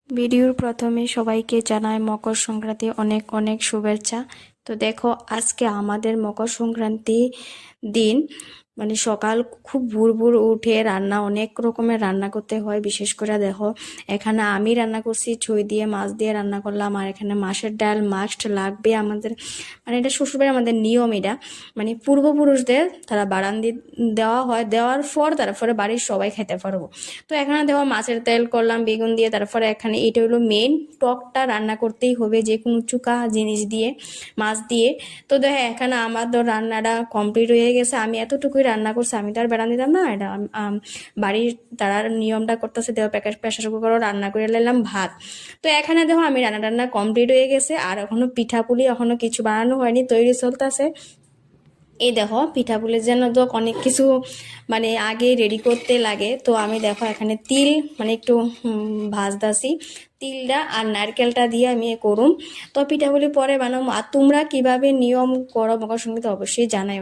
ভিডিওর প্রথমে সবাইকে জানাই মকর সংক্রান্তি অনেক অনেক শুভেচ্ছা। তো দেখো আজকে আমাদের মকর সংক্রান্তি দিন মানে সকাল খুব ভোর ভোর উঠে রান্না অনেক রকমের রান্না করতে হয়। বিশেষ করে দেখো এখানে আমি রান্না করছি ছুঁই দিয়ে মাছ দিয়ে রান্না করলাম, আর এখানে মাছের ডাল মাস্ট লাগবে আমাদের, মানে এটা শ্বশুরবাড়ির আমাদের নিয়ম। এটা মানে পূর্বপুরুষদের তারা বাড়ান দেওয়া হয়, দেওয়ার পর তারপরে বাড়ির সবাই খেতে পারবো। তো এখানে দেখো মাছের তেল করলাম বেগুন দিয়ে, তারপরে এখানে এটা হলো মেন টকটা রান্না করতেই হবে যে কোনো চুকা জিনিস দিয়ে, মাছ দিয়ে। তো দেখো এখানে আমার তো রান্নাটা কমপ্লিট হয়ে গেছে, আমি এতটুকুই রান্না করছি, আমি তো আর বেড়ান দিতাম না। এটা বাড়ির তারা নিয়মটা করতেছে, দেখো প্রেশার কুকারও রান্না করে নিলাম ভাত। তো এখানে দেখো আমি রান্না টান্না কমপ্লিট হয়ে গেছে, আর এখনো পিঠাপুলি এখনো কিছু বানানো হয়নি, তৈরি চলতেছে। এই দেখো পিঠাপুলির জন্য তো অনেক কিছু মানে আগে রেডি করতে লাগে। তো আমি দেখো এখানে তিল মানে একটু ভাজদাসি, তিলটা আর নারকেলটা দিয়ে আমি এ করুম। তো পিঠাপুলি পরে বানাবো। আর তোমরা কিভাবে নিয়ম করো মকর সংক্রান্তি অবশ্যই জানাই।